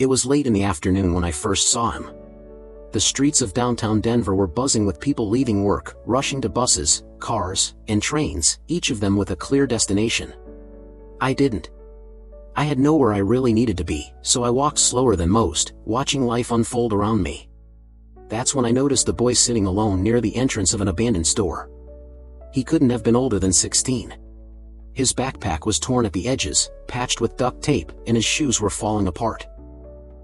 It was late in the afternoon when I first saw him. The streets of downtown Denver were buzzing with people leaving work, rushing to buses, cars, and trains, each of them with a clear destination. I didn't. I had nowhere I really needed to be, so I walked slower than most, watching life unfold around me. That's when I noticed the boy sitting alone near the entrance of an abandoned store. He couldn't have been older than 16. His backpack was torn at the edges, patched with duct tape, and his shoes were falling apart.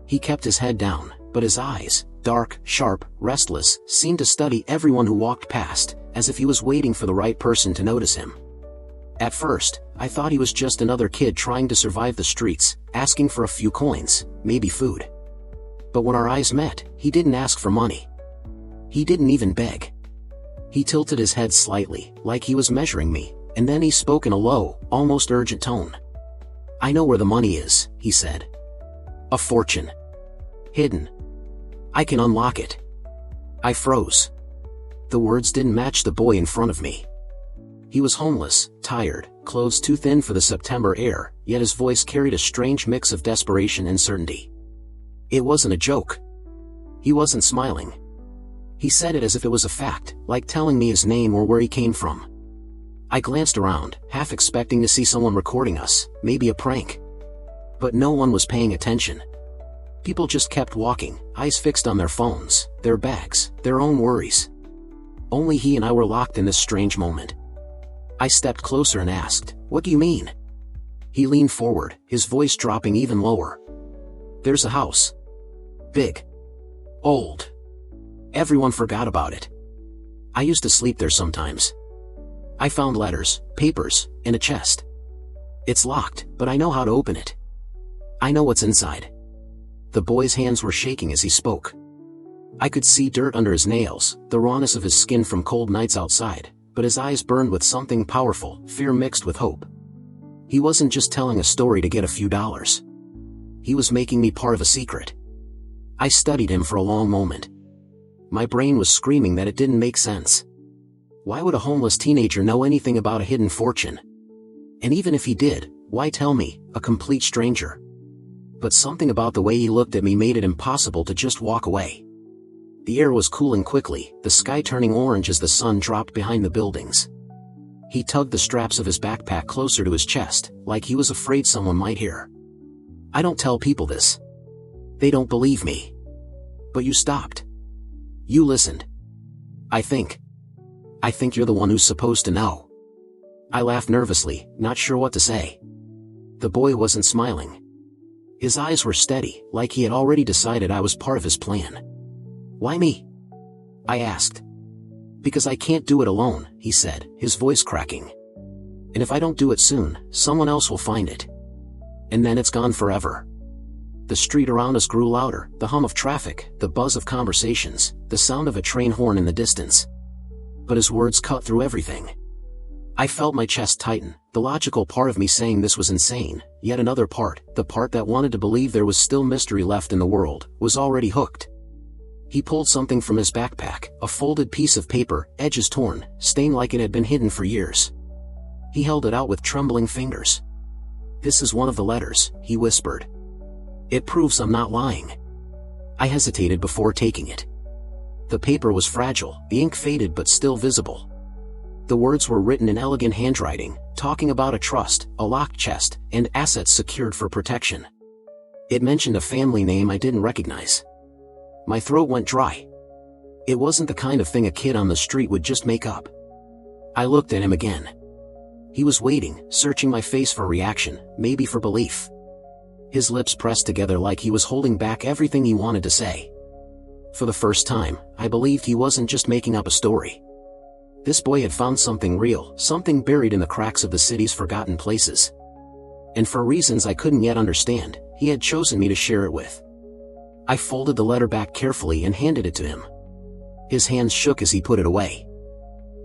He kept his head down, but his eyes, dark, sharp, restless, seemed to study everyone who walked past, as if he was waiting for the right person to notice him. At first, I thought he was just another kid trying to survive the streets, asking for a few coins, maybe food. But when our eyes met, he didn't ask for money. He didn't even beg. He tilted his head slightly, like he was measuring me, and then he spoke in a low, almost urgent tone. "I know where the money is," he said. "A fortune. Hidden. I can unlock it." I froze. The words didn't match the boy in front of me. He was homeless, tired, clothes too thin for the September air, yet his voice carried a strange mix of desperation and certainty. It wasn't a joke. He wasn't smiling. He said it as if it was a fact, like telling me his name or where he came from. I glanced around, half expecting to see someone recording us, maybe a prank. But no one was paying attention. People just kept walking, eyes fixed on their phones, their bags, their own worries. Only he and I were locked in this strange moment. I stepped closer and asked, "What do you mean?" He leaned forward, his voice dropping even lower. "There's a house. Big. Old. Everyone forgot about it. I used to sleep there sometimes. I found letters, papers, and a chest. It's locked, but I know how to open it. I know what's inside." The boy's hands were shaking as he spoke. I could see dirt under his nails, the rawness of his skin from cold nights outside, but his eyes burned with something powerful, fear mixed with hope. He wasn't just telling a story to get a few dollars. He was making me part of a secret. I studied him for a long moment. My brain was screaming that it didn't make sense. Why would a homeless teenager know anything about a hidden fortune? And even if he did, why tell me, a complete stranger? But something about the way he looked at me made it impossible to just walk away. The air was cooling quickly, the sky turning orange as the sun dropped behind the buildings. He tugged the straps of his backpack closer to his chest, like he was afraid someone might hear. "I don't tell people this. They don't believe me. But you stopped. You listened. I think you're the one who's supposed to know." I laughed nervously, not sure what to say. The boy wasn't smiling. His eyes were steady, like he had already decided I was part of his plan. "Why me?" I asked. "Because I can't do it alone," he said, his voice cracking. "And if I don't do it soon, someone else will find it. And then it's gone forever." The street around us grew louder, the hum of traffic, the buzz of conversations, the sound of a train horn in the distance. But his words cut through everything. I felt my chest tighten, the logical part of me saying this was insane, yet another part, the part that wanted to believe there was still mystery left in the world, was already hooked. He pulled something from his backpack, a folded piece of paper, edges torn, stained like it had been hidden for years. He held it out with trembling fingers. "This is one of the letters," he whispered. "It proves I'm not lying." I hesitated before taking it. The paper was fragile, the ink faded but still visible. The words were written in elegant handwriting, talking about a trust, a locked chest, and assets secured for protection. It mentioned a family name I didn't recognize. My throat went dry. It wasn't the kind of thing a kid on the street would just make up. I looked at him again. He was waiting, searching my face for reaction, maybe for belief. His lips pressed together like he was holding back everything he wanted to say. For the first time, I believed he wasn't just making up a story. This boy had found something real, something buried in the cracks of the city's forgotten places. And for reasons I couldn't yet understand, he had chosen me to share it with. I folded the letter back carefully and handed it to him. His hands shook as he put it away.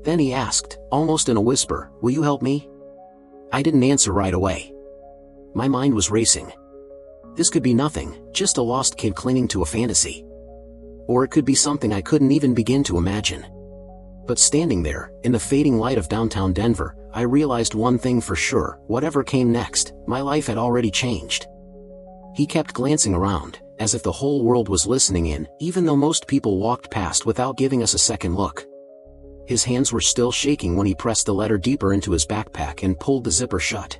Then he asked, almost in a whisper, "Will you help me?" I didn't answer right away. My mind was racing. This could be nothing, just a lost kid clinging to a fantasy. Or it could be something I couldn't even begin to imagine. But standing there, in the fading light of downtown Denver, I realized one thing for sure: whatever came next, my life had already changed. He kept glancing around, as if the whole world was listening in, even though most people walked past without giving us a second look. His hands were still shaking when he pressed the letter deeper into his backpack and pulled the zipper shut.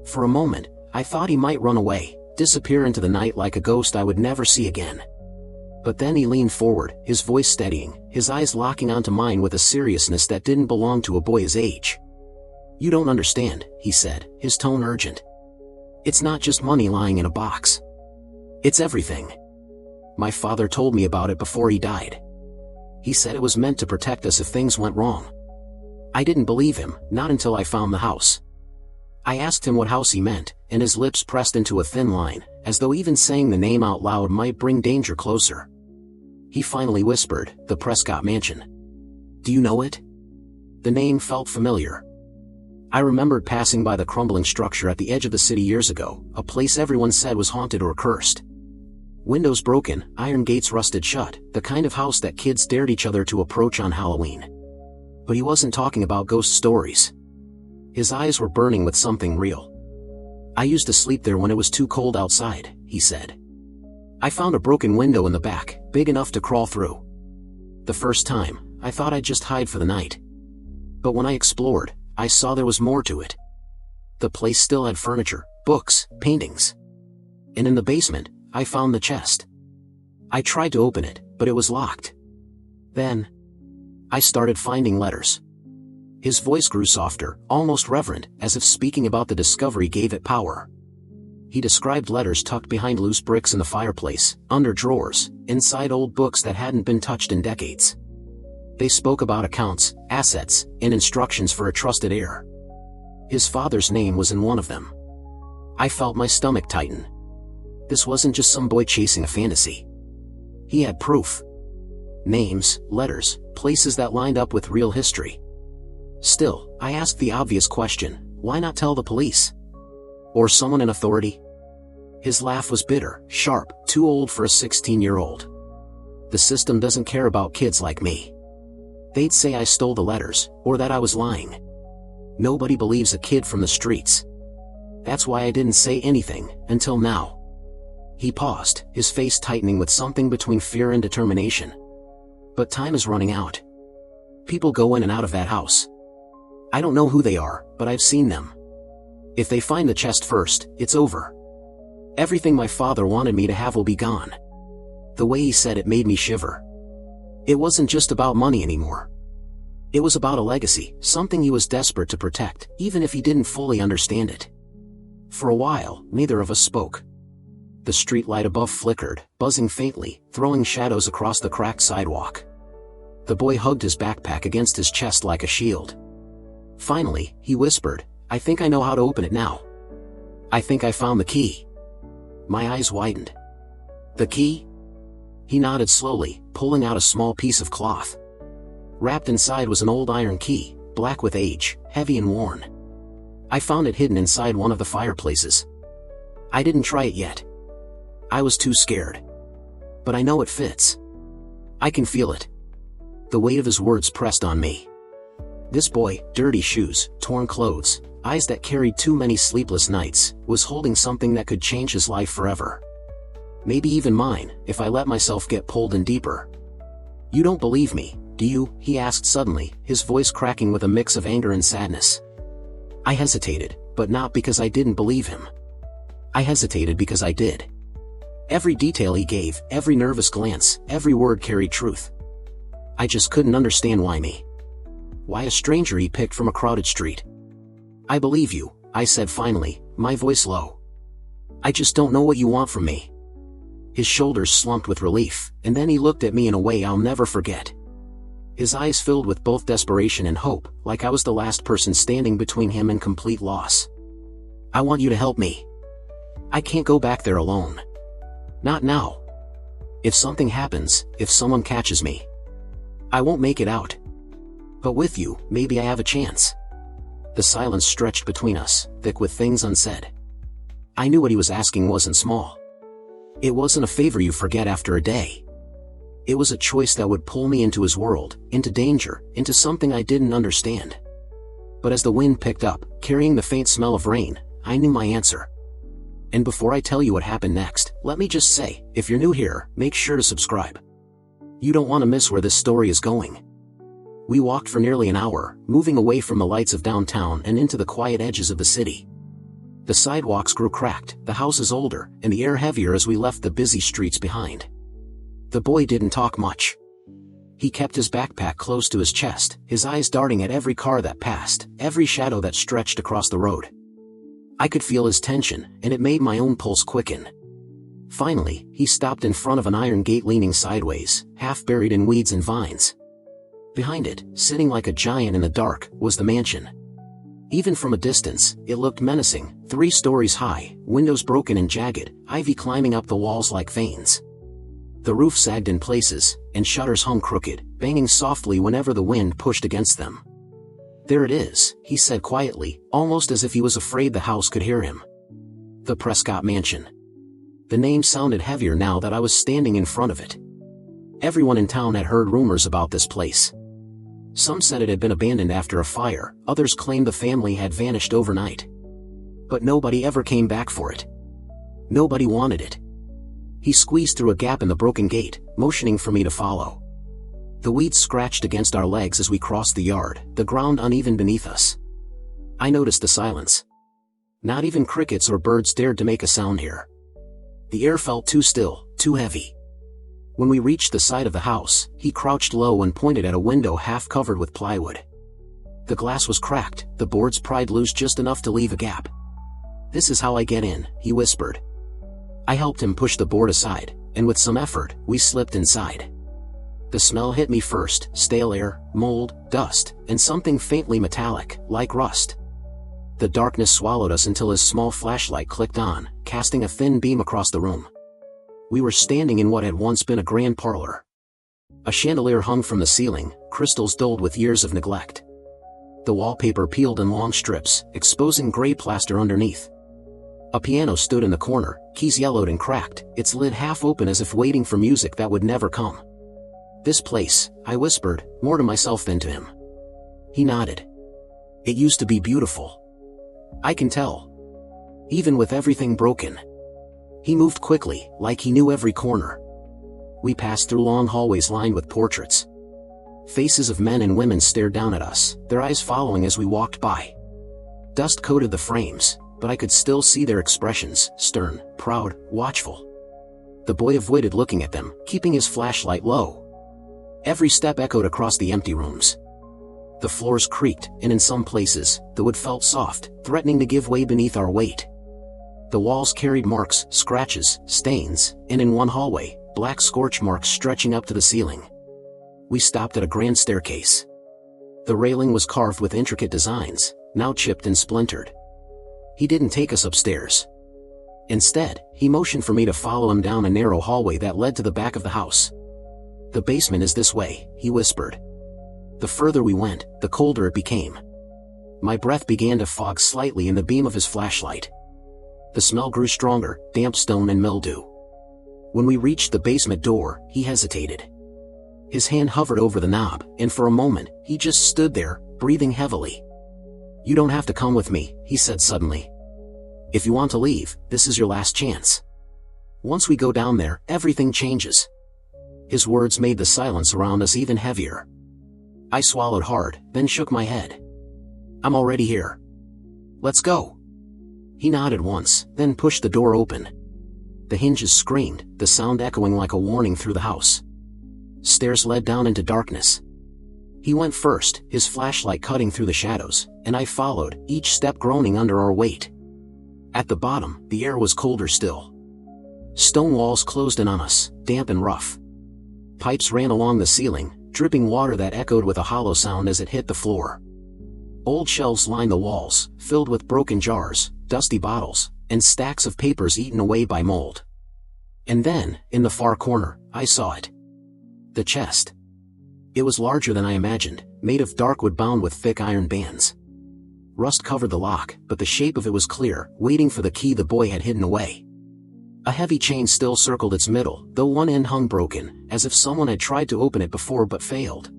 For a moment, I thought he might run away, disappear into the night like a ghost I would never see again. But then he leaned forward, his voice steadying, his eyes locking onto mine with a seriousness that didn't belong to a boy his age. "You don't understand," he said, his tone urgent. "It's not just money lying in a box. It's everything. My father told me about it before he died. He said it was meant to protect us if things went wrong." I didn't believe him, not until I found the house. I asked him what house he meant, and his lips pressed into a thin line, as though even saying the name out loud might bring danger closer. He finally whispered, "The Prescott Mansion. Do you know it?" The name felt familiar. I remembered passing by the crumbling structure at the edge of the city years ago, a place everyone said was haunted or cursed. Windows broken, iron gates rusted shut, the kind of house that kids dared each other to approach on Halloween. But he wasn't talking about ghost stories. His eyes were burning with something real. "I used to sleep there when it was too cold outside," he said. "I found a broken window in the back, big enough to crawl through. The first time, I thought I'd just hide for the night. But when I explored, I saw there was more to it. The place still had furniture, books, paintings. And in the basement, I found the chest. I tried to open it, but it was locked. Then, I started finding letters." His voice grew softer, almost reverent, as if speaking about the discovery gave it power. He described letters tucked behind loose bricks in the fireplace, under drawers, inside old books that hadn't been touched in decades. They spoke about accounts, assets, and instructions for a trusted heir. His father's name was in one of them. I felt my stomach tighten. This wasn't just some boy chasing a fantasy. He had proof. Names, letters, places that lined up with real history. Still, I asked the obvious question, why not tell the police? Or someone in authority? His laugh was bitter, sharp, too old for a 16-year-old. "The system doesn't care about kids like me. They'd say I stole the letters, or that I was lying. Nobody believes a kid from the streets. That's why I didn't say anything, until now." He paused, his face tightening with something between fear and determination. "But time is running out. People go in and out of that house. I don't know who they are, but I've seen them. If they find the chest first, it's over. Everything my father wanted me to have will be gone." The way he said it made me shiver. It wasn't just about money anymore. It was about a legacy, something he was desperate to protect, even if he didn't fully understand it. For a while, neither of us spoke. The street light above flickered, buzzing faintly, throwing shadows across the cracked sidewalk. The boy hugged his backpack against his chest like a shield. Finally, he whispered, "I think I know how to open it now. I think I found the key." My eyes widened. "The key?" He nodded slowly, pulling out a small piece of cloth. Wrapped inside was an old iron key, black with age, heavy and worn. I found it hidden inside one of the fireplaces. I didn't try it yet. I was too scared. But I know it fits. I can feel it. The weight of his words pressed on me. This boy, dirty shoes, torn clothes, eyes that carried too many sleepless nights, was holding something that could change his life forever. Maybe even mine, if I let myself get pulled in deeper. "You don't believe me, do you?" he asked suddenly, his voice cracking with a mix of anger and sadness. I hesitated, but not because I didn't believe him. I hesitated because I did. Every detail he gave, every nervous glance, every word carried truth. I just couldn't understand why me. Why a stranger he picked from a crowded street. "I believe you," I said finally, my voice low. "I just don't know what you want from me." His shoulders slumped with relief, and then he looked at me in a way I'll never forget. His eyes filled with both desperation and hope, like I was the last person standing between him and complete loss. "I want you to help me. I can't go back there alone. Not now. If something happens, if someone catches me, I won't make it out. But with you, maybe I have a chance." The silence stretched between us, thick with things unsaid. I knew what he was asking wasn't small. It wasn't a favor you forget after a day. It was a choice that would pull me into his world, into danger, into something I didn't understand. But as the wind picked up, carrying the faint smell of rain, I knew my answer. And before I tell you what happened next, let me just say, if you're new here, make sure to subscribe. You don't want to miss where this story is going. We walked for nearly an hour, moving away from the lights of downtown and into the quiet edges of the city. The sidewalks grew cracked, the houses older, and the air heavier as we left the busy streets behind. The boy didn't talk much. He kept his backpack close to his chest, his eyes darting at every car that passed, every shadow that stretched across the road. I could feel his tension, and it made my own pulse quicken. Finally, he stopped in front of an iron gate leaning sideways, half buried in weeds and vines. Behind it, sitting like a giant in the dark, was the mansion. Even from a distance, it looked menacing, 3 stories high, windows broken and jagged, ivy climbing up the walls like veins. The roof sagged in places, and shutters hung crooked, banging softly whenever the wind pushed against them. "There it is," he said quietly, almost as if he was afraid the house could hear him. The Prescott Mansion. The name sounded heavier now that I was standing in front of it. Everyone in town had heard rumors about this place. Some said it had been abandoned after a fire, others claimed the family had vanished overnight. But nobody ever came back for it. Nobody wanted it. He squeezed through a gap in the broken gate, motioning for me to follow. The weeds scratched against our legs as we crossed the yard, the ground uneven beneath us. I noticed the silence. Not even crickets or birds dared to make a sound here. The air felt too still, too heavy. When we reached the side of the house, he crouched low and pointed at a window half covered with plywood. The glass was cracked, the boards pried loose just enough to leave a gap. "This is how I get in," he whispered. I helped him push the board aside, and with some effort, we slipped inside. The smell hit me first, stale air, mold, dust, and something faintly metallic, like rust. The darkness swallowed us until his small flashlight clicked on, casting a thin beam across the room. We were standing in what had once been a grand parlor. A chandelier hung from the ceiling, crystals dulled with years of neglect. The wallpaper peeled in long strips, exposing gray plaster underneath. A piano stood in the corner, keys yellowed and cracked, its lid half open as if waiting for music that would never come. "This place," I whispered, more to myself than to him. He nodded. "It used to be beautiful. I can tell. Even with everything broken." He moved quickly, like he knew every corner. We passed through long hallways lined with portraits. Faces of men and women stared down at us, their eyes following as we walked by. Dust coated the frames, but I could still see their expressions, stern, proud, watchful. The boy avoided looking at them, keeping his flashlight low. Every step echoed across the empty rooms. The floors creaked, and in some places, the wood felt soft, threatening to give way beneath our weight. The walls carried marks, scratches, stains, and in one hallway, black scorch marks stretching up to the ceiling. We stopped at a grand staircase. The railing was carved with intricate designs, now chipped and splintered. He didn't take us upstairs. Instead, he motioned for me to follow him down a narrow hallway that led to the back of the house. "The basement is this way," he whispered. The further we went, the colder it became. My breath began to fog slightly in the beam of his flashlight. The smell grew stronger, damp stone and mildew. When we reached the basement door, he hesitated. His hand hovered over the knob, and for a moment, he just stood there, breathing heavily. "You don't have to come with me," he said suddenly. "If you want to leave, this is your last chance. Once we go down there, everything changes." His words made the silence around us even heavier. I swallowed hard, then shook my head. "I'm already here. Let's go." He nodded once, then pushed the door open. The hinges screamed, the sound echoing like a warning through the house. Stairs led down into darkness. He went first, his flashlight cutting through the shadows, and I followed, each step groaning under our weight. At the bottom, the air was colder still. Stone walls closed in on us, damp and rough. Pipes ran along the ceiling, dripping water that echoed with a hollow sound as it hit the floor. Old shelves lined the walls, filled with broken jars, dusty bottles, and stacks of papers eaten away by mold. And then, in the far corner, I saw it. The chest. It was larger than I imagined, made of dark wood bound with thick iron bands. Rust covered the lock, but the shape of it was clear, waiting for the key the boy had hidden away. A heavy chain still circled its middle, though one end hung broken, as if someone had tried to open it before but failed.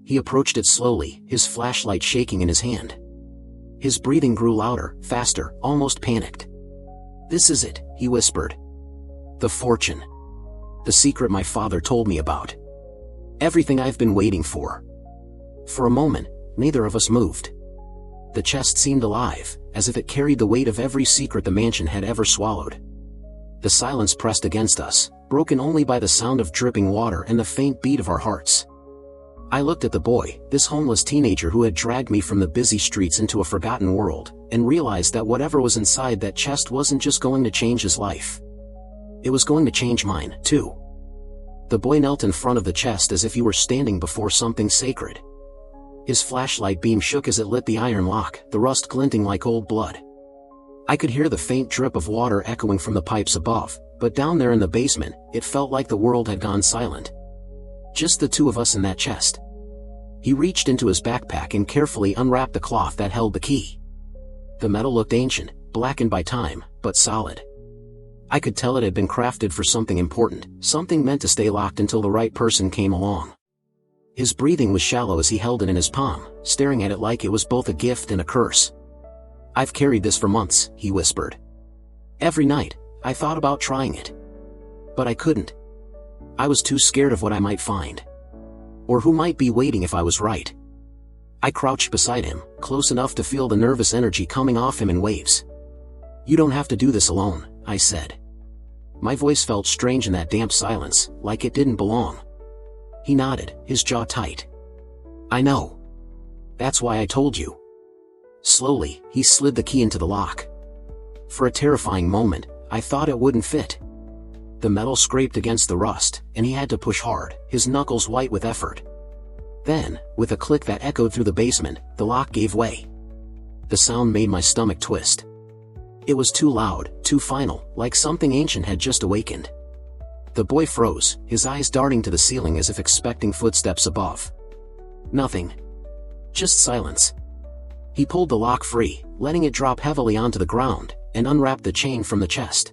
He approached it slowly, his flashlight shaking in his hand. His breathing grew louder, faster, almost panicked. "This is it," he whispered. "The fortune. The secret my father told me about. Everything I've been waiting for." For a moment, neither of us moved. The chest seemed alive, as if it carried the weight of every secret the mansion had ever swallowed. The silence pressed against us, broken only by the sound of dripping water and the faint beat of our hearts. I looked at the boy, this homeless teenager who had dragged me from the busy streets into a forgotten world, and realized that whatever was inside that chest wasn't just going to change his life. It was going to change mine, too. The boy knelt in front of the chest as if he were standing before something sacred. His flashlight beam shook as it lit the iron lock, the rust glinting like old blood. I could hear the faint drip of water echoing from the pipes above, but down there in the basement, it felt like the world had gone silent. Just the two of us in that chest. He reached into his backpack and carefully unwrapped the cloth that held the key. The metal looked ancient, blackened by time, but solid. I could tell it had been crafted for something important, something meant to stay locked until the right person came along. His breathing was shallow as he held it in his palm, staring at it like it was both a gift and a curse. "I've carried this for months," he whispered. "Every night, I thought about trying it. But I couldn't. I was too scared of what I might find. Or who might be waiting if I was right." I crouched beside him, close enough to feel the nervous energy coming off him in waves. "You don't have to do this alone," I said. My voice felt strange in that damp silence, like it didn't belong. He nodded, his jaw tight. "I know. That's why I told you." Slowly, he slid the key into the lock. For a terrifying moment, I thought it wouldn't fit. The metal scraped against the rust, and he had to push hard, his knuckles white with effort. Then, with a click that echoed through the basement, the lock gave way. The sound made my stomach twist. It was too loud, too final, like something ancient had just awakened. The boy froze, his eyes darting to the ceiling as if expecting footsteps above. Nothing. Just silence. He pulled the lock free, letting it drop heavily onto the ground, and unwrapped the chain from the chest.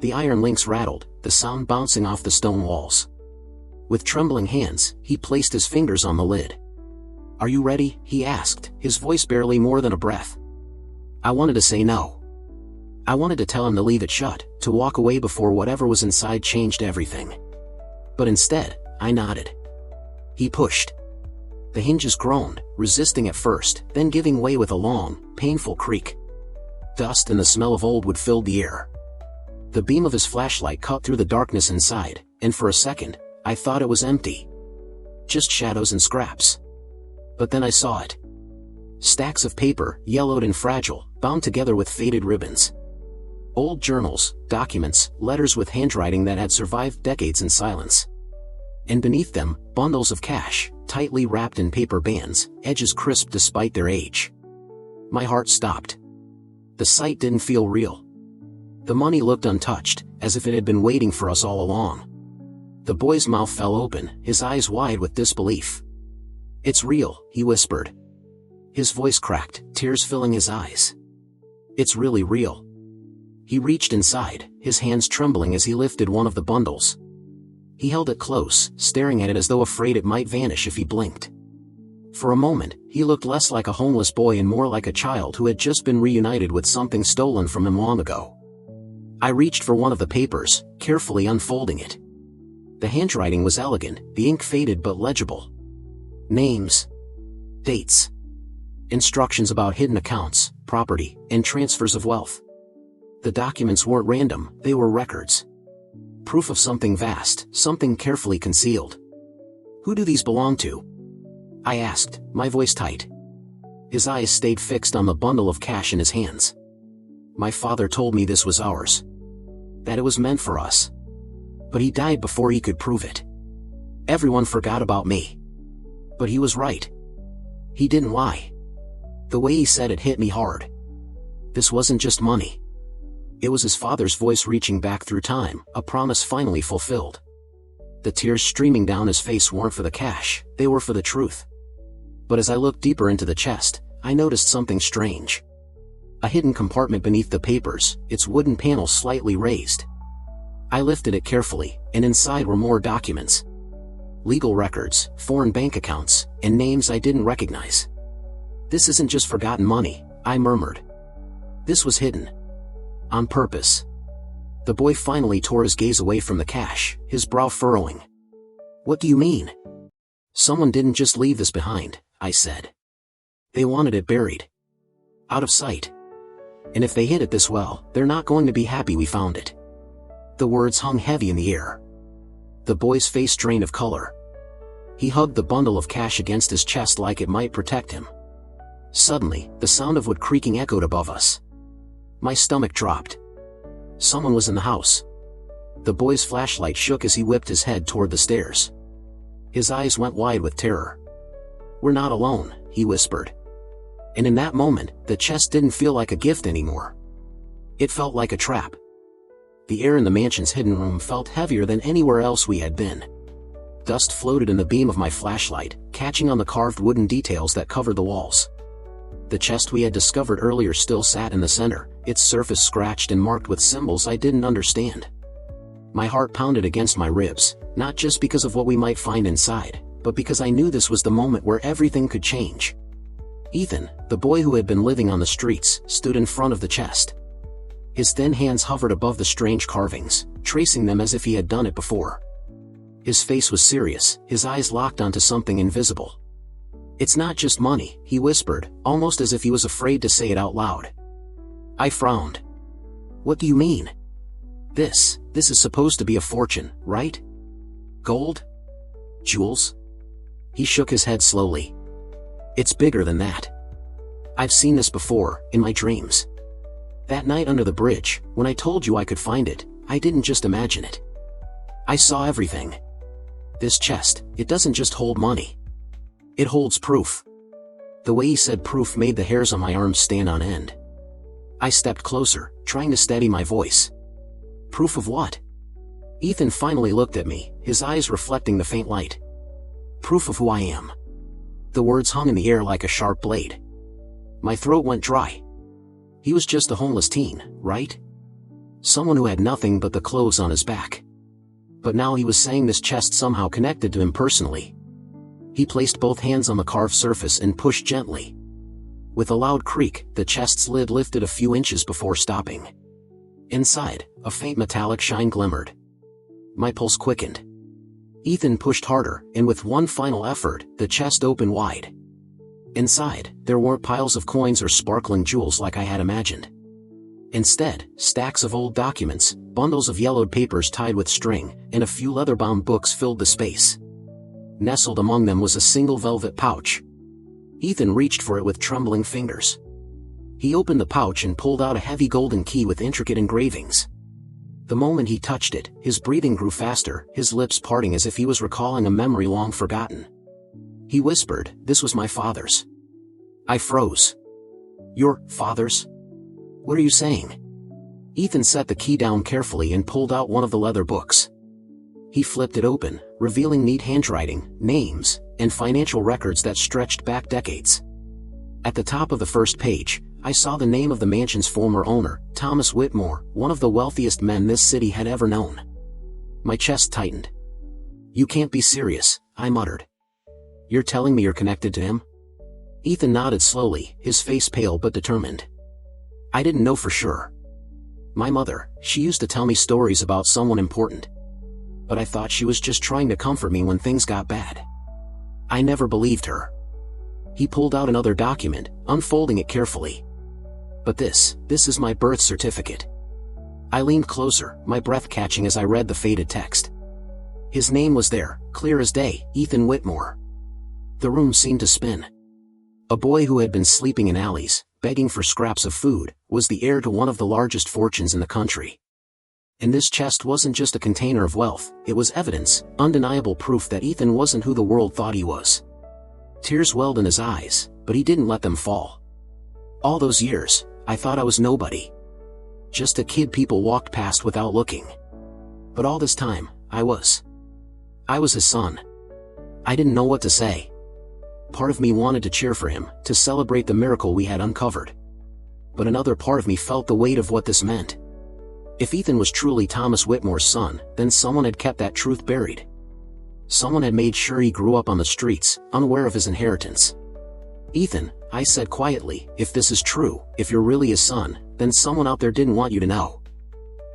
The iron links rattled, the sound bouncing off the stone walls. With trembling hands, he placed his fingers on the lid. "Are you ready?" he asked, his voice barely more than a breath. I wanted to say no. I wanted to tell him to leave it shut, to walk away before whatever was inside changed everything. But instead, I nodded. He pushed. The hinges groaned, resisting at first, then giving way with a long, painful creak. Dust and the smell of old wood filled the air. The beam of his flashlight cut through the darkness inside, and for a second, I thought it was empty. Just shadows and scraps. But then I saw it. Stacks of paper, yellowed and fragile, bound together with faded ribbons. Old journals, documents, letters with handwriting that had survived decades in silence. And beneath them, bundles of cash, tightly wrapped in paper bands, edges crisp despite their age. My heart stopped. The sight didn't feel real. The money looked untouched, as if it had been waiting for us all along. The boy's mouth fell open, his eyes wide with disbelief. "It's real," he whispered. His voice cracked, tears filling his eyes. "It's really real." He reached inside, his hands trembling as he lifted one of the bundles. He held it close, staring at it as though afraid it might vanish if he blinked. For a moment, he looked less like a homeless boy and more like a child who had just been reunited with something stolen from him long ago. I reached for one of the papers, carefully unfolding it. The handwriting was elegant, the ink faded but legible. Names. Dates. Instructions about hidden accounts, property, and transfers of wealth. The documents weren't random, they were records. Proof of something vast, something carefully concealed. "Who do these belong to?" I asked, my voice tight. His eyes stayed fixed on the bundle of cash in his hands. "My father told me this was ours. That it was meant for us. But he died before he could prove it. Everyone forgot about me. But he was right. He didn't lie." The way he said it hit me hard. This wasn't just money. It was his father's voice reaching back through time, a promise finally fulfilled. The tears streaming down his face weren't for the cash, they were for the truth. But as I looked deeper into the chest, I noticed something strange. A hidden compartment beneath the papers, its wooden panel slightly raised. I lifted it carefully, and inside were more documents. Legal records, foreign bank accounts, and names I didn't recognize. "This isn't just forgotten money," I murmured. "This was hidden. On purpose. The boy finally tore his gaze away from the cash, his brow furrowing. What do you mean? Someone didn't just leave this behind, I said. They wanted it buried. Out of sight. And if they hid it this well, they're not going to be happy we found it. The words hung heavy in the air. The boy's face drained of color. He hugged the bundle of cash against his chest like it might protect him. Suddenly, the sound of wood creaking echoed above us. My stomach dropped. Someone was in the house. The boy's flashlight shook as he whipped his head toward the stairs. His eyes went wide with terror. We're not alone, he whispered. And in that moment, the chest didn't feel like a gift anymore. It felt like a trap. The air in the mansion's hidden room felt heavier than anywhere else we had been. Dust floated in the beam of my flashlight, catching on the carved wooden details that covered the walls. The chest we had discovered earlier still sat in the center, its surface scratched and marked with symbols I didn't understand. My heart pounded against my ribs, not just because of what we might find inside, but because I knew this was the moment where everything could change. Ethan, the boy who had been living on the streets, stood in front of the chest. His thin hands hovered above the strange carvings, tracing them as if he had done it before. His face was serious, his eyes locked onto something invisible. It's not just money, he whispered, almost as if he was afraid to say it out loud. I frowned. What do you mean? This is supposed to be a fortune, right? Gold? Jewels? He shook his head slowly. It's bigger than that. I've seen this before, in my dreams. That night under the bridge, when I told you I could find it, I didn't just imagine it. I saw everything. This chest, it doesn't just hold money. It holds proof. The way he said proof made the hairs on my arms stand on end. I stepped closer, trying to steady my voice. Proof of what? Ethan finally looked at me, his eyes reflecting the faint light. Proof of who I am. The words hung in the air like a sharp blade. My throat went dry. He was just a homeless teen, right? Someone who had nothing but the clothes on his back. But now he was saying this chest somehow connected to him personally. He placed both hands on the carved surface and pushed gently. With a loud creak, the chest's lid lifted a few inches before stopping. Inside, a faint metallic shine glimmered. My pulse quickened. Ethan pushed harder, and with one final effort, the chest opened wide. Inside, there weren't piles of coins or sparkling jewels like I had imagined. Instead, stacks of old documents, bundles of yellowed papers tied with string, and a few leather-bound books filled the space. Nestled among them was a single velvet pouch. Ethan reached for it with trembling fingers. He opened the pouch and pulled out a heavy golden key with intricate engravings. The moment he touched it, his breathing grew faster, his lips parting as if he was recalling a memory long forgotten. He whispered, "This was my father's." I froze. Your father's? What are you saying? Ethan set the key down carefully and pulled out one of the leather books. He flipped it open, revealing neat handwriting, names, and financial records that stretched back decades. At the top of the first page, I saw the name of the mansion's former owner, Thomas Whitmore, one of the wealthiest men this city had ever known. My chest tightened. You can't be serious, I muttered. You're telling me you're connected to him? Ethan nodded slowly, his face pale but determined. I didn't know for sure. My mother, she used to tell me stories about someone important. But I thought she was just trying to comfort me when things got bad. I never believed her. He pulled out another document, unfolding it carefully. But this is my birth certificate. I leaned closer, my breath catching as I read the faded text. His name was there, clear as day, Ethan Whitmore. The room seemed to spin. A boy who had been sleeping in alleys, begging for scraps of food, was the heir to one of the largest fortunes in the country. And this chest wasn't just a container of wealth, it was evidence, undeniable proof that Ethan wasn't who the world thought he was. Tears welled in his eyes, but he didn't let them fall. All those years, I thought I was nobody. Just a kid people walked past without looking. But all this time, I was his son. I didn't know what to say. Part of me wanted to cheer for him, to celebrate the miracle we had uncovered. But another part of me felt the weight of what this meant. If Ethan was truly Thomas Whitmore's son, then someone had kept that truth buried. Someone had made sure he grew up on the streets, unaware of his inheritance. Ethan, I said quietly, if this is true, if you're really his son, Then someone out there didn't want you to know.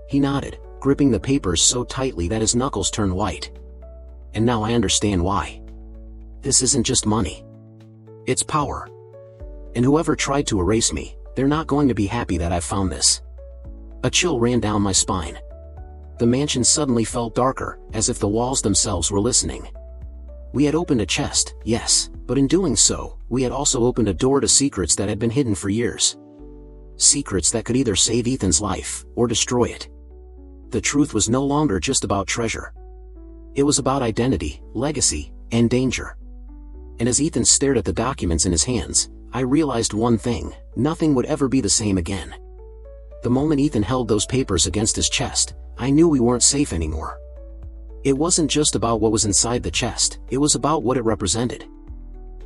He nodded, gripping the papers so tightly that his knuckles turned white. And now I understand why. This isn't just money. It's power. And whoever tried to erase me, they're not going to be happy that I found this. A chill ran down my spine. The mansion suddenly felt darker, as if the walls themselves were listening. We had opened a chest, yes, but in doing so, we had also opened a door to secrets that had been hidden for years. Secrets that could either save Ethan's life, or destroy it. The truth was no longer just about treasure. It was about identity, legacy, and danger. And as Ethan stared at the documents in his hands, I realized one thing: nothing would ever be the same again. The moment Ethan held those papers against his chest, I knew we weren't safe anymore. It wasn't just about what was inside the chest, it was about what it represented.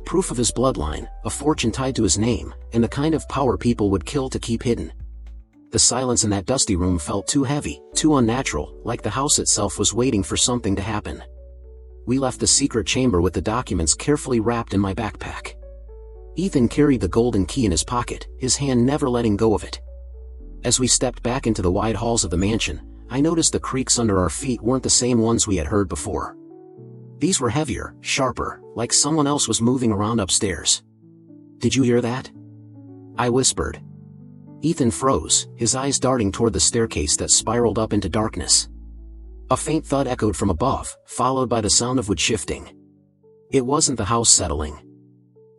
Proof of his bloodline, a fortune tied to his name, and the kind of power people would kill to keep hidden. The silence in that dusty room felt too heavy, too unnatural, like the house itself was waiting for something to happen. We left the secret chamber with the documents carefully wrapped in my backpack. Ethan carried the golden key in his pocket, his hand never letting go of it. As we stepped back into the wide halls of the mansion, I noticed the creaks under our feet weren't the same ones we had heard before. These were heavier, sharper, like someone else was moving around upstairs. "Did you hear that?" I whispered. Ethan froze, his eyes darting toward the staircase that spiraled up into darkness. A faint thud echoed from above, followed by the sound of wood shifting. It wasn't the house settling.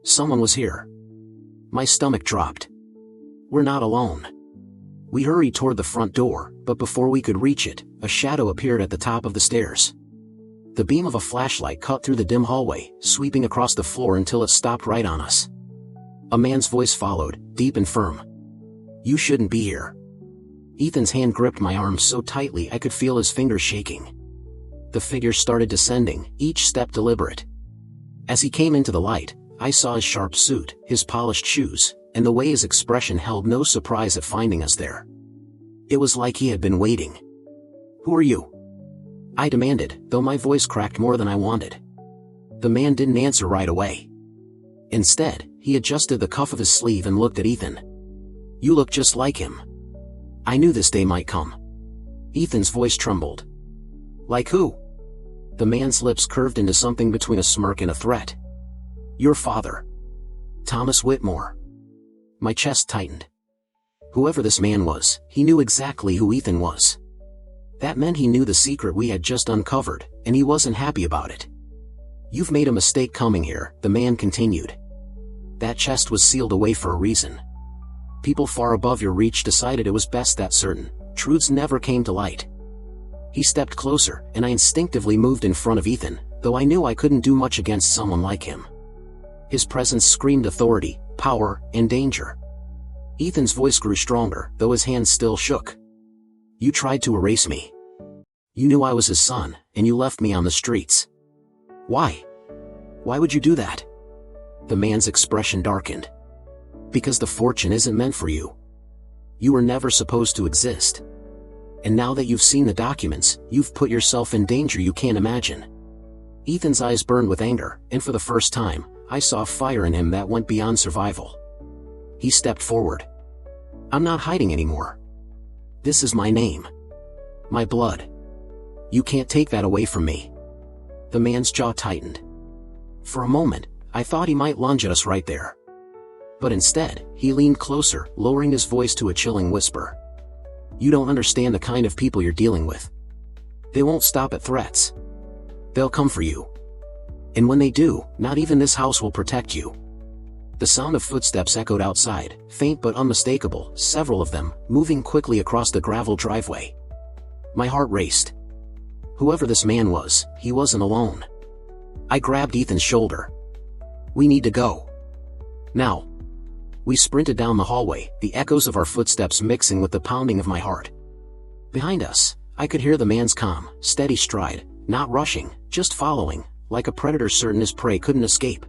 Someone was here. My stomach dropped. We're not alone. We hurried toward the front door, but before we could reach it, a shadow appeared at the top of the stairs. The beam of a flashlight cut through the dim hallway, sweeping across the floor until it stopped right on us. A man's voice followed, deep and firm. "You shouldn't be here." Ethan's hand gripped my arm so tightly I could feel his fingers shaking. The figure started descending, each step deliberate. As he came into the light, I saw his sharp suit, his polished shoes, and the way his expression held no surprise at finding us there. It was like he had been waiting. "Who are you?" I demanded, though my voice cracked more than I wanted. The man didn't answer right away. Instead, he adjusted the cuff of his sleeve and looked at Ethan. "You look just like him." I knew this day might come. Ethan's voice trembled. "Like who?" The man's lips curved into something between a smirk and a threat. "Your father. Thomas Whitmore." My chest tightened. Whoever this man was, he knew exactly who Ethan was. That meant he knew the secret we had just uncovered, and he wasn't happy about it. "You've made a mistake coming here," the man continued. "That chest was sealed away for a reason. People far above your reach decided it was best that certain truths never came to light." He stepped closer, and I instinctively moved in front of Ethan, though I knew I couldn't do much against someone like him. His presence screamed authority, power, and danger. Ethan's voice grew stronger, though his hands still shook. "You tried to erase me. You knew I was his son, and you left me on the streets. Why? Why would you do that?" The man's expression darkened. "Because the fortune isn't meant for you. You were never supposed to exist. And now that you've seen the documents, you've put yourself in danger you can't imagine." Ethan's eyes burned with anger, and for the first time, I saw fire in him that went beyond survival. He stepped forward. "I'm not hiding anymore. This is my name. My blood. You can't take that away from me." The man's jaw tightened. For a moment, I thought he might lunge at us right there. But instead, he leaned closer, lowering his voice to a chilling whisper. "You don't understand the kind of people you're dealing with. They won't stop at threats. They'll come for you. And when they do, not even this house will protect you." The sound of footsteps echoed outside, faint but unmistakable, several of them, moving quickly across the gravel driveway. My heart raced. Whoever this man was, he wasn't alone. I grabbed Ethan's shoulder. "We need to go. Now." We sprinted down the hallway, the echoes of our footsteps mixing with the pounding of my heart. Behind us, I could hear the man's calm, steady stride, not rushing, just following, like a predator certain his prey couldn't escape.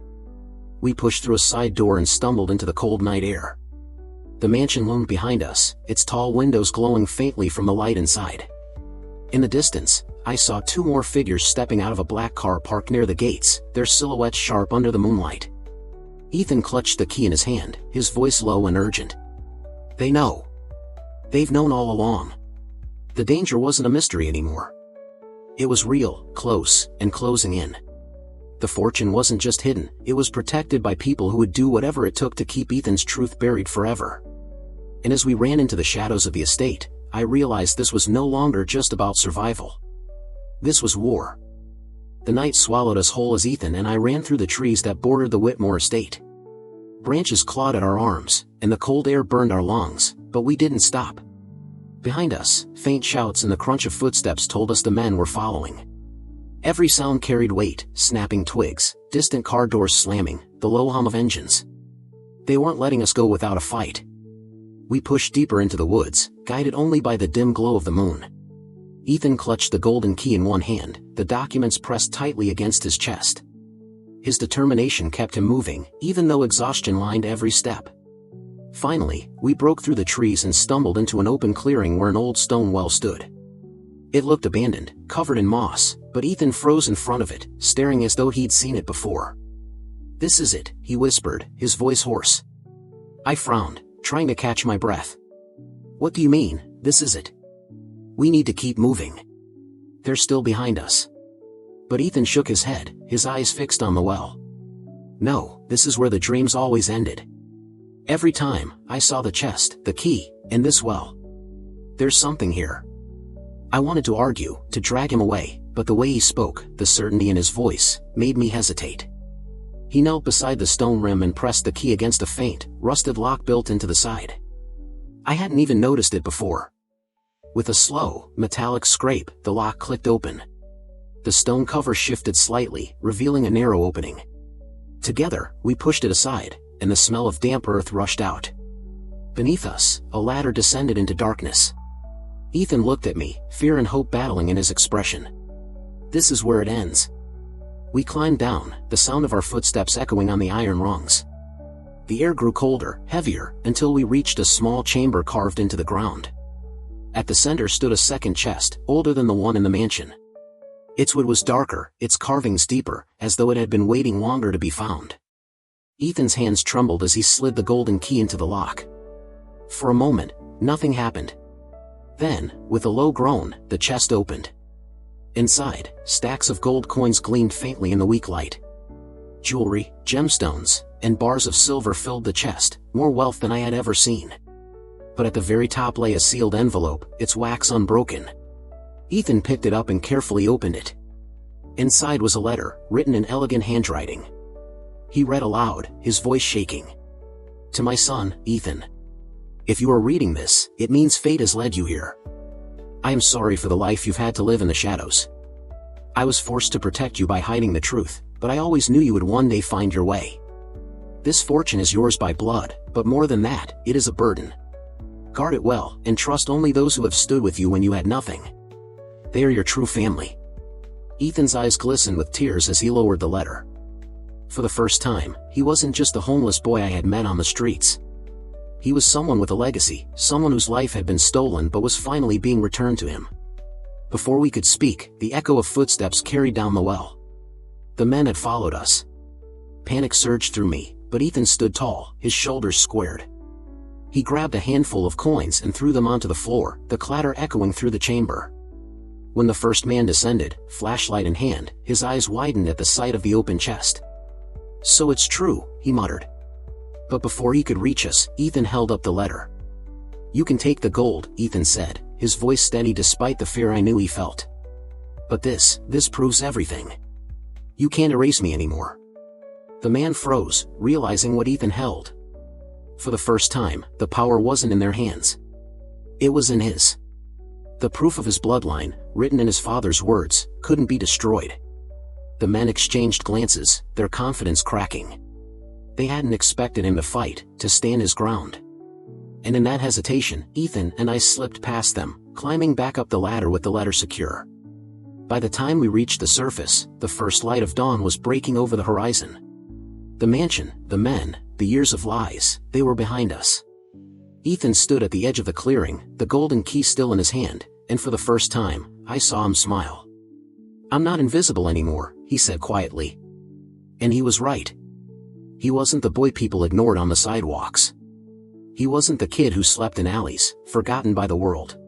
We pushed through a side door and stumbled into the cold night air. The mansion loomed behind us, its tall windows glowing faintly from the light inside. In the distance, I saw two more figures stepping out of a black car parked near the gates, their silhouettes sharp under the moonlight. Ethan clutched the key in his hand, his voice low and urgent. "They know. They've known all along. The danger wasn't a mystery anymore. It was real, close, and closing in. The fortune wasn't just hidden, it was protected by people who would do whatever it took to keep Ethan's truth buried forever. And as we ran into the shadows of the estate, I realized this was no longer just about survival. This was war. The night swallowed us whole as Ethan and I ran through the trees that bordered the Whitmore estate. Branches clawed at our arms, and the cold air burned our lungs, but we didn't stop. Behind us, faint shouts and the crunch of footsteps told us the men were following. Every sound carried weight, snapping twigs, distant car doors slamming, the low hum of engines. They weren't letting us go without a fight. We pushed deeper into the woods, guided only by the dim glow of the moon. Ethan clutched the golden key in one hand, the documents pressed tightly against his chest. His determination kept him moving, even though exhaustion lined every step. Finally, we broke through the trees and stumbled into an open clearing where an old stone well stood. It looked abandoned, covered in moss, but Ethan froze in front of it, staring as though he'd seen it before. "This is it," he whispered, his voice hoarse. I frowned, trying to catch my breath. "What do you mean, this is it? We need to keep moving. They're still behind us." But Ethan shook his head, his eyes fixed on the well. "No, this is where the dreams always ended. Every time, I saw the chest, the key, and this well. There's something here." I wanted to argue, to drag him away, but the way he spoke, the certainty in his voice, made me hesitate. He knelt beside the stone rim and pressed the key against a faint, rusted lock built into the side. I hadn't even noticed it before. With a slow, metallic scrape, the lock clicked open. The stone cover shifted slightly, revealing a narrow opening. Together, we pushed it aside, and the smell of damp earth rushed out. Beneath us, a ladder descended into darkness. Ethan looked at me, fear and hope battling in his expression. "This is where it ends." We climbed down, the sound of our footsteps echoing on the iron rungs. The air grew colder, heavier, until we reached a small chamber carved into the ground. At the center stood a second chest, older than the one in the mansion. Its wood was darker, its carvings deeper, as though it had been waiting longer to be found. Ethan's hands trembled as he slid the golden key into the lock. For a moment, nothing happened. Then, with a low groan, the chest opened. Inside, stacks of gold coins gleamed faintly in the weak light. Jewelry, gemstones, and bars of silver filled the chest, more wealth than I had ever seen. But at the very top lay a sealed envelope, its wax unbroken. Ethan picked it up and carefully opened it. Inside was a letter, written in elegant handwriting. He read aloud, his voice shaking. "To my son, Ethan. If you are reading this, it means fate has led you here. I am sorry for the life you've had to live in the shadows. I was forced to protect you by hiding the truth, but I always knew you would one day find your way. This fortune is yours by blood, but more than that, it is a burden. Guard it well, and trust only those who have stood with you when you had nothing. They are your true family." Ethan's eyes glistened with tears as he lowered the letter. For the first time, he wasn't just the homeless boy I had met on the streets. He was someone with a legacy, someone whose life had been stolen but was finally being returned to him. Before we could speak, the echo of footsteps carried down the well. The men had followed us. Panic surged through me, but Ethan stood tall, his shoulders squared. He grabbed a handful of coins and threw them onto the floor, the clatter echoing through the chamber. When the first man descended, flashlight in hand, his eyes widened at the sight of the open chest. "So it's true," he muttered. But before he could reach us, Ethan held up the letter. "You can take the gold," Ethan said, his voice steady despite the fear I knew he felt. "But this proves everything. You can't erase me anymore." The man froze, realizing what Ethan held. For the first time, the power wasn't in their hands. It was in his. The proof of his bloodline, written in his father's words, couldn't be destroyed. The men exchanged glances, their confidence cracking. They hadn't expected him to fight, to stand his ground. And in that hesitation, Ethan and I slipped past them, climbing back up the ladder with the letter secure. By the time we reached the surface, the first light of dawn was breaking over the horizon. The mansion, the men, the years of lies, they were behind us. Ethan stood at the edge of the clearing, the golden key still in his hand, and for the first time, I saw him smile. "I'm not invisible anymore," he said quietly. And he was right. He wasn't the boy people ignored on the sidewalks. He wasn't the kid who slept in alleys, forgotten by the world.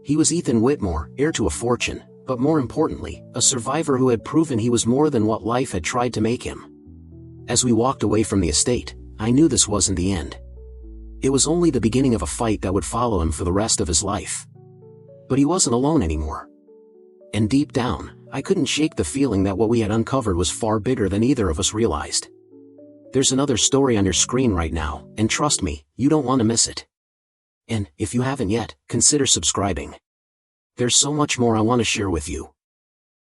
He was Ethan Whitmore, heir to a fortune, but more importantly, a survivor who had proven he was more than what life had tried to make him. As we walked away from the estate, I knew this wasn't the end. It was only the beginning of a fight that would follow him for the rest of his life. But he wasn't alone anymore. And deep down, I couldn't shake the feeling that what we had uncovered was far bigger than either of us realized. There's another story on your screen right now, and trust me, you don't want to miss it. And, if you haven't yet, consider subscribing. There's so much more I want to share with you.